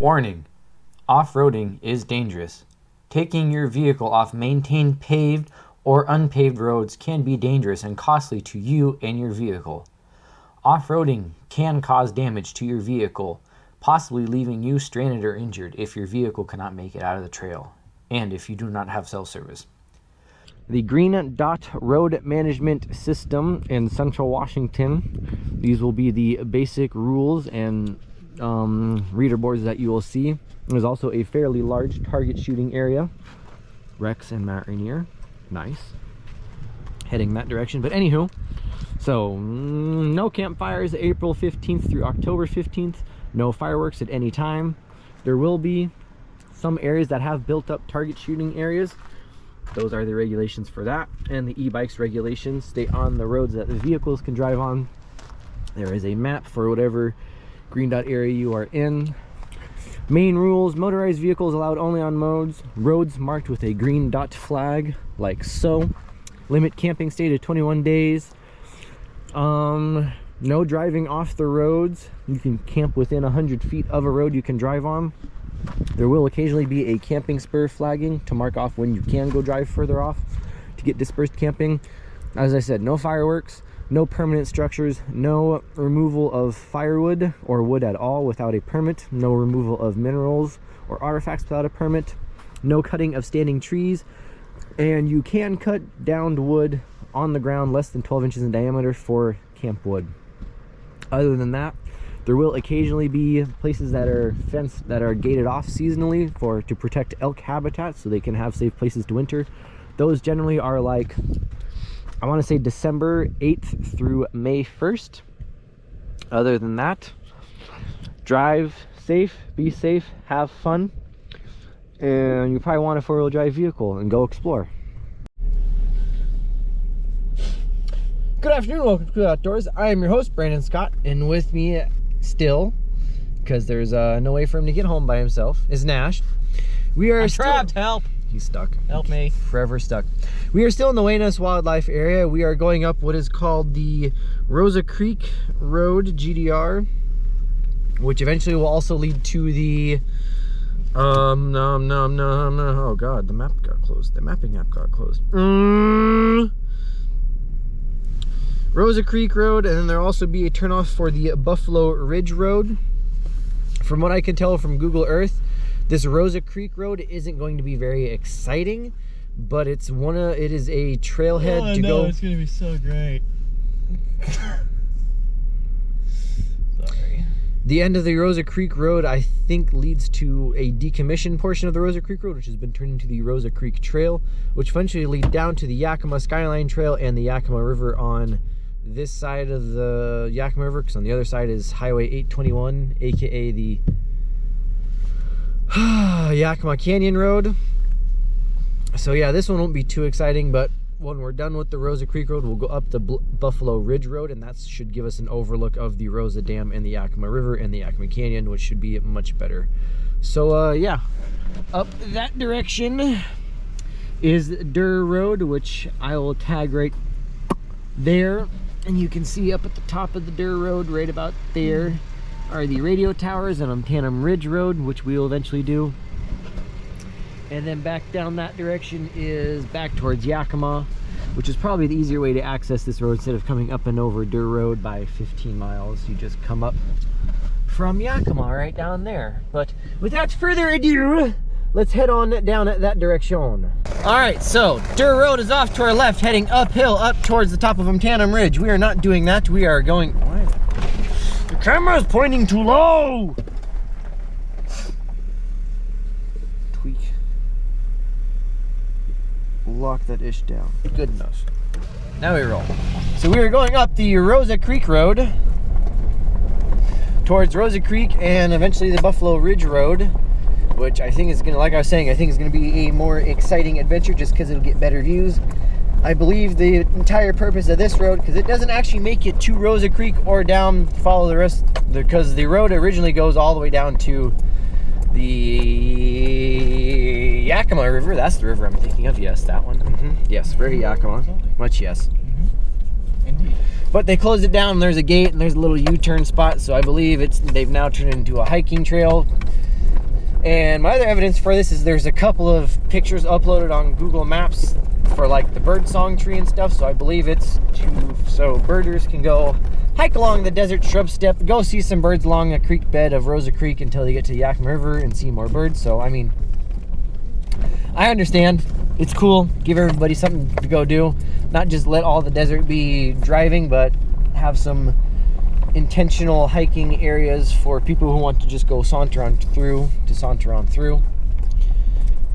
Warning: off-roading is dangerous. Taking your vehicle off maintained paved or unpaved roads can be dangerous and costly to you and your vehicle. Off-roading can cause damage to your vehicle, possibly leaving you stranded or injured if your vehicle cannot make it out of the trail, and if you do not have cell service. The Green Dot Road Management System in Central Washington. These will be the basic rules and reader boards that you will see. There's also a fairly large target shooting area. Rex and Matt Rainier. Nice. Heading that direction. But anywho, so no campfires April 15th through October 15th. No fireworks at any time. There will be some areas that have built up target shooting areas. Those are the regulations for that. And the e-bikes regulations stay on the roads that the vehicles can drive on. There is a map for whatever green dot area you are in. Main rules: motorized vehicles allowed only on roads marked with a green dot flag, like so. Limit camping stay to 21 days. No driving off the roads. You can camp within 100 feet of a road you can drive on. There will occasionally be a camping spur flagging to mark off when you can go drive further off to get dispersed camping. As I said, no fireworks, no permanent structures, no removal of firewood or wood at all without a permit, no removal of minerals or artifacts without a permit, no cutting of standing trees, and you can cut downed wood on the ground less than 12 inches in diameter for camp wood. Other than that, there will occasionally be places that are fenced, that are gated off seasonally to protect elk habitat so they can have safe places to winter. Those generally are like, I want to say December 8th through May 1st. Other than that, drive safe, be safe, have fun, and you probably want a four-wheel drive vehicle and go explore. Good afternoon, welcome to Cool Outdoors. I am your host, Brandon Scott, and with me still, because there's no way for him to get home by himself, is Nash. We are trapped, help! He's stuck. Help me. Forever stuck. We are still in the Waynes Wildlife Area. We are going up what is called the Roza Creek Road GDR, which eventually will also lead to the oh god, the map got closed. The mapping app got closed. Roza Creek Road, and then there'll also be a turnoff for the Buffalo Ridge Road. From what I can tell from Google Earth, this Roza Creek Road isn't going to be very exciting, but it is a trailhead to go. It's gonna be so great. Sorry. The end of the Roza Creek Road, I think, leads to a decommissioned portion of the Roza Creek Road, which has been turned into the Roza Creek Trail, which eventually lead down to the Yakima Skyline Trail and the Yakima River on this side of the Yakima River, because on the other side is Highway 821, aka the Yakima Canyon Road. So yeah, this one won't be too exciting, but when we're done with the Roza Creek Road, we'll go up the Buffalo Ridge Road, and that should give us an overlook of the Roza Dam and the Yakima River and the Yakima Canyon, which should be much better. So yeah, up that direction is Durr Road, which I will tag right there, and you can see up at the top of the Durr Road, right about there, are the radio towers, and on Tandem Ridge Road, which we will eventually do. And then back down that direction is back towards Yakima, which is probably the easier way to access this road instead of coming up and over Durr Road by 15 miles. You just come up from Yakima right down there. But without further ado, let's head on down that direction. All right, so Durr Road is off to our left, heading uphill up towards the top of Tandem Ridge. We are not doing that. We are going... The camera is pointing too low! Tweak. Lock that ish down. Good enough. Now we roll. So we are going up the Roza Creek Road towards Roza Creek and eventually the Buffalo Ridge Road, which I think is gonna, like I was saying, I think is gonna be a more exciting adventure just because it'll get better views. I believe the entire purpose of this road, because it doesn't actually make it to Roza Creek or down, follow the rest, because the road originally goes all the way down to the Yakima River. That's the river I'm thinking of. Yes, that one. Yes, very Yakima. Much yes. Indeed. But they closed it down, and there's a gate, and there's a little U-turn spot, so I believe they've now turned it into a hiking trail. And my other evidence for this is there's a couple of pictures uploaded on Google Maps for like the birdsong tree and stuff. So I believe it's so birders can go hike along the desert shrub steppe, go see some birds along the creek bed of Roza Creek until they get to Yakima River and see more birds. So I mean, I understand. It's cool. Give everybody something to go do. Not just let all the desert be driving, but have some intentional hiking areas for people who want to just go saunter on through.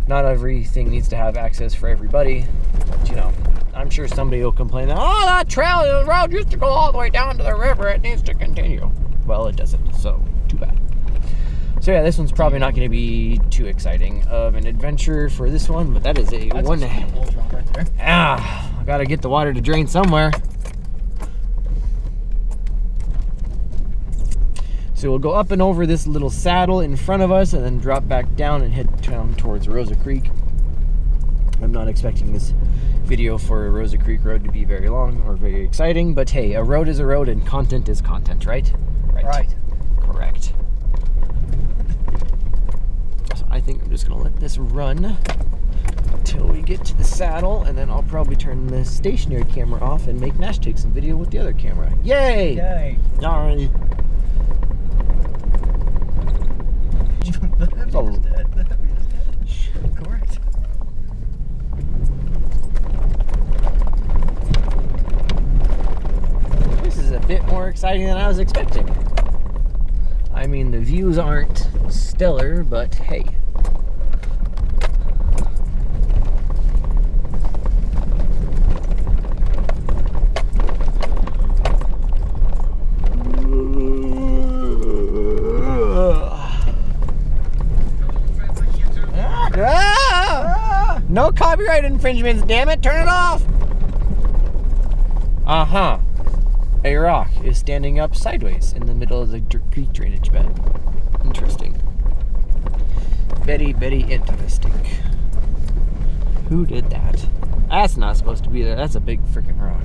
Not everything needs to have access for everybody, but you know, I'm sure somebody will complain that, oh, that trail, the road used to go all the way down to the river, it needs to continue. Well, it doesn't, so too bad. So yeah, this one's probably not going to be too exciting of an adventure for this one, but that is a one. Right there. I gotta get the water to drain somewhere. So we'll go up and over this little saddle in front of us and then drop back down and head down towards Roza Creek. I'm not expecting this video for Roza Creek Road to be very long or very exciting, but hey, a road is a road and content is content, right? Right. Correct. So I think I'm just gonna let this run until we get to the saddle, and then I'll probably turn the stationary camera off and make Nash take some video with the other camera. Yay! Yay. Alrighty. Correct. This is a bit more exciting than I was expecting. I mean, the views aren't stellar, but hey. No copyright infringements, damn it, turn it off! Uh-huh. A rock is standing up sideways in the middle of the creek drainage bed. Interesting. Very, very interesting. Who did that? That's not supposed to be there. That's a big freaking rock.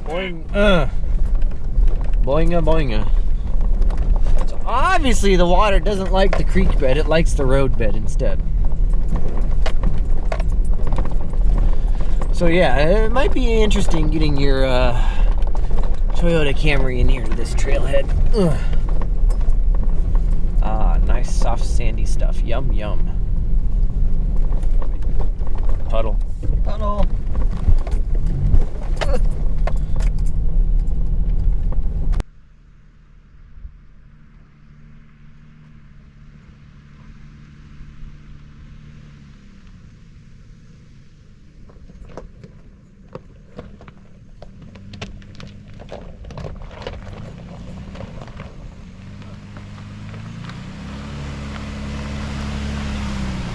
Boing. Boinga, boinga. So obviously the water doesn't like the creek bed. It likes the road bed instead. So yeah, it might be interesting getting your Toyota Camry in here to this trailhead. Ugh. Ah, nice soft sandy stuff. Yum yum. Puddle. Puddle.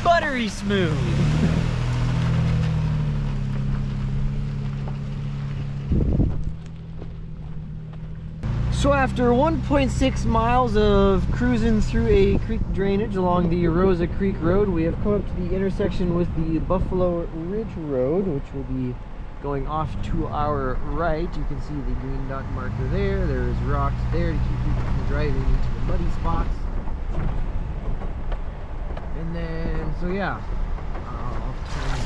Buttery smooth. So after 1.6 miles of cruising through a creek drainage along the Roza Creek Road, we have come up to the intersection with the Buffalo Ridge Road, which will be going off to our right. You can see the green dot marker there. There's rocks there to keep people from driving into the muddy spots. And then, so yeah, I'll turn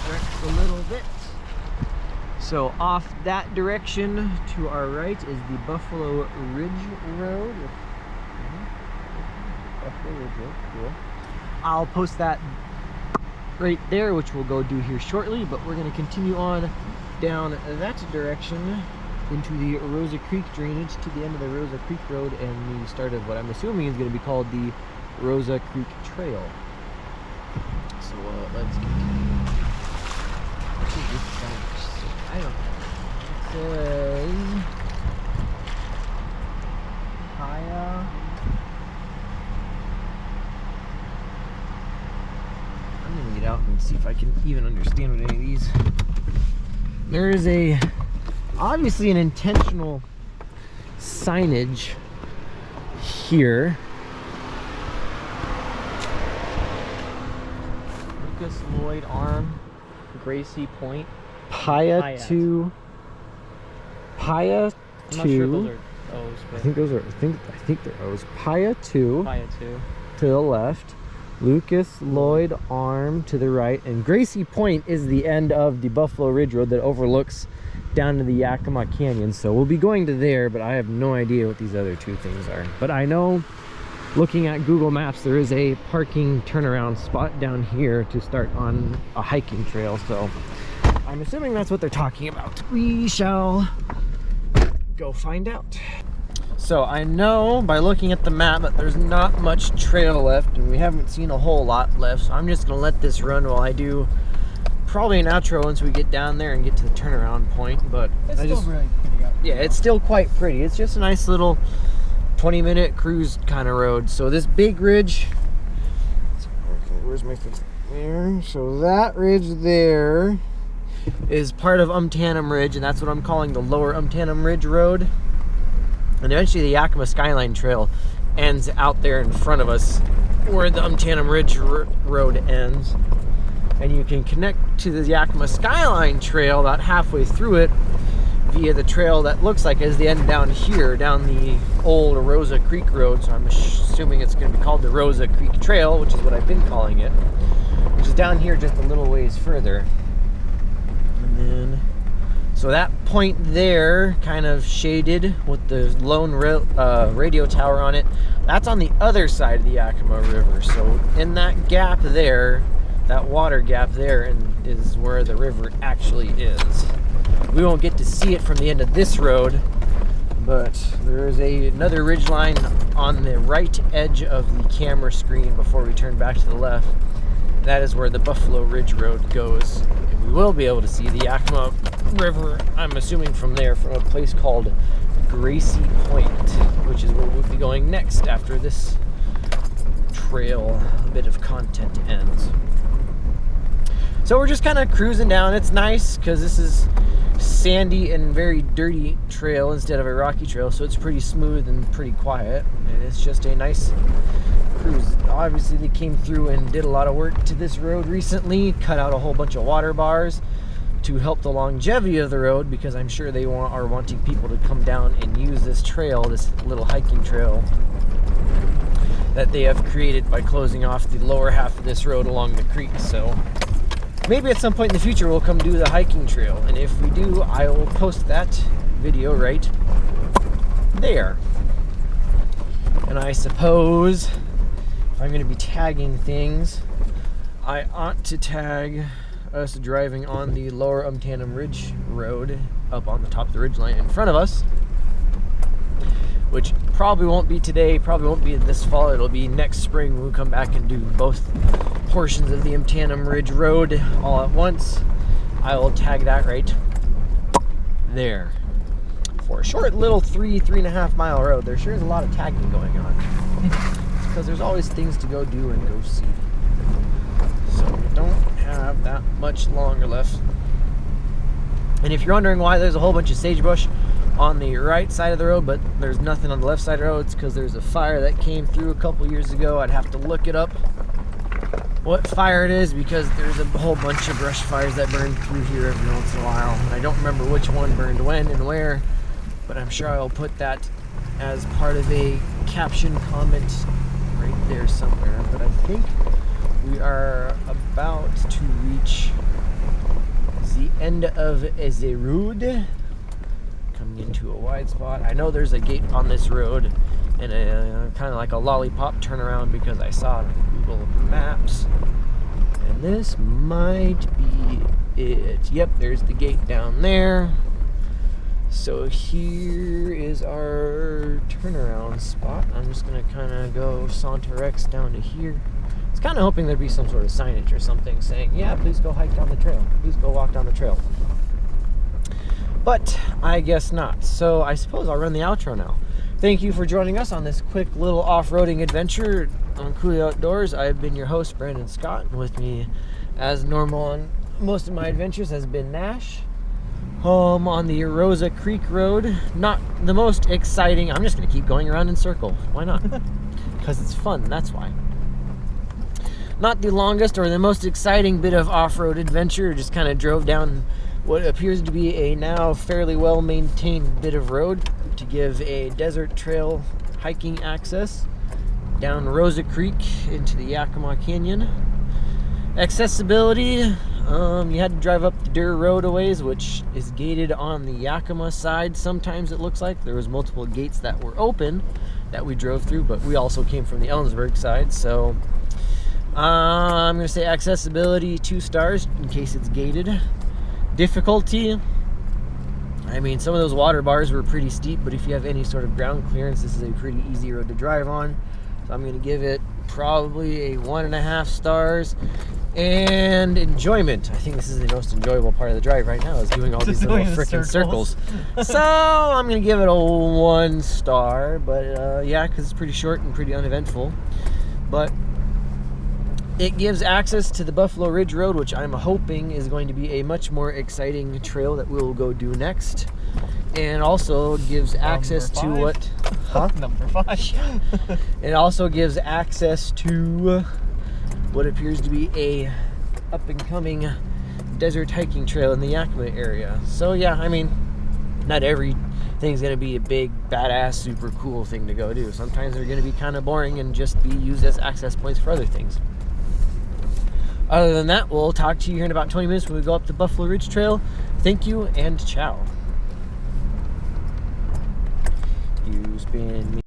direct a little bit. So off that direction to our right is the Buffalo Ridge Road. Buffalo Ridge Road, cool. I'll post that right there, which we'll go do here shortly, but we're going to continue on down that direction into the Roza Creek drainage to the end of the Roza Creek Road and the start of what I'm assuming is going to be called the Roza Creek Trail. So let's continue. What is this signage? I don't know. It says Haya. I'm gonna get out and see if I can even understand what any of these. There is obviously an intentional signage here. Lucas Lloyd Arm, Gracie Point, Paya Hyatt. to Paya I'm not sure if those to are O's. I think those are. I think they're O's. Paya 2 Paya 2. to the left. Lucas Lloyd Arm to the right, and Gracie Point is the end of the Buffalo Ridge Road that overlooks down to the Yakima Canyon. So we'll be going to there, but I have no idea what these other two things are. But I know, looking at Google Maps, there is a parking turnaround spot down here to start on a hiking trail. So I'm assuming that's what they're talking about. We shall go find out. So I know by looking at the map that there's not much trail left, and we haven't seen a whole lot left, so I'm just gonna let this run while I do probably an outro once we get down there and get to the turnaround point. But It's still really pretty out. yeah, it's still quite pretty. It's just a nice little 20-minute cruise kind of road. So this big ridge, okay, where's my foot? There. So that ridge there is part of Umtanum Ridge, and that's what I'm calling the lower Umtanum Ridge Road. And eventually the Yakima Skyline Trail ends out there in front of us where the Umtanum Ridge Road ends. And you can connect to the Yakima Skyline Trail about halfway through it via the trail that looks like is the end down here, down the old Roza Creek Road. So I'm assuming it's going to be called the Roza Creek Trail, which is what I've been calling it, which is down here just a little ways further. And then, so that point there, kind of shaded with the lone radio tower on it, that's on the other side of the Yakima River. So in that gap there, that water gap there, is where the river actually is. We won't get to see it from the end of this road, but there is another ridge line on the right edge of the camera screen before we turn back to the left. That is where the Buffalo Ridge Road goes. And we will be able to see the Yakima River, I'm assuming from there, from a place called Gracie Point, which is where we'll be going next after this trail bit of content ends. So we're just kind of cruising down. It's nice because this is sandy and very dirty trail instead of a rocky trail, so it's pretty smooth and pretty quiet, and it's just a nice cruise. Obviously they came through and did a lot of work to this road recently, cut out a whole bunch of water bars to help the longevity of the road, because I'm sure they are wanting people to come down and use this trail, this little hiking trail that they have created by closing off the lower half of this road along the creek. So maybe at some point in the future we'll come do the hiking trail, and if we do, I will post that video right there. And I suppose if I'm going to be tagging things, I ought to tag us driving on the lower Umtanum Ridge Road up on the top of the ridge line in front of us, which probably won't be today, probably won't be this fall. It'll be next spring when we come back and do both portions of the Umtanum Ridge Road all at once. I will tag that right there. For a short little 3.5 mile road, there sure is a lot of tagging going on. It's because there's always things to go do and go see. So we don't have that much longer left. And if you're wondering why there's a whole bunch of sagebrush on the right side of the road, but there's nothing on the left side of the road, it's because there's a fire that came through a couple years ago. I'd have to look it up what fire it is, because there's a whole bunch of brush fires that burn through here every once in a while. And I don't remember which one burned when and where, but I'm sure I'll put that as part of a caption comment right there somewhere. But I think we are about to reach the end of Ezerud, coming into a wide spot. I know there's a gate on this road and a kind of like a lollipop turnaround, because I saw it on Google Maps. And this might be it. Yep, there's the gate down there. So here is our turnaround spot. I'm just gonna kind of go saunter X down to here. I was kind of hoping there'd be some sort of signage or something saying, yeah, please go hike down the trail. Please go walk down the trail. But I guess not. So I suppose I'll run the outro now. Thank you for joining us on this quick little off-roading adventure on Cooley Outdoors. I've been your host, Brandon Scott, and with me, as normal on most of my adventures, has been Nash. Home on the Roza Creek Road. Not the most exciting. I'm just going to keep going around in circles. Why not? Because it's fun, that's why. Not the longest or the most exciting bit of off-road adventure. Just kind of drove down what appears to be a now fairly well-maintained bit of road. to give a desert trail hiking access down Roza Creek into the Yakima Canyon. Accessibility, you had to drive up the dirt road a ways, which is gated on the Yakima side. Sometimes it looks like there was multiple gates that were open that we drove through, but we also came from the Ellensburg side. So I'm going to say accessibility 2 stars in case it's gated. Difficulty, I mean, some of those water bars were pretty steep, but if you have any sort of ground clearance, this is a pretty easy road to drive on. So I'm going to give it probably a 1.5 stars. And enjoyment, I think this is the most enjoyable part of the drive right now, is doing all these little freaking circles. So I'm going to give it a 1 star, but yeah, because it's pretty short and pretty uneventful. But it gives access to the Buffalo Ridge Road, which I'm hoping is going to be a much more exciting trail that we'll go do next. And also gives access to what? Huh? Number 5. It also gives access to what appears to be a up-and-coming desert hiking trail in the Yakima area. So yeah, I mean, not everything's going to be a big, badass, super cool thing to go do. Sometimes they're going to be kind of boring and just be used as access points for other things. Other than that, we'll talk to you here in about 20 minutes when we go up the Buffalo Ridge Trail. Thank you and ciao. You spin me.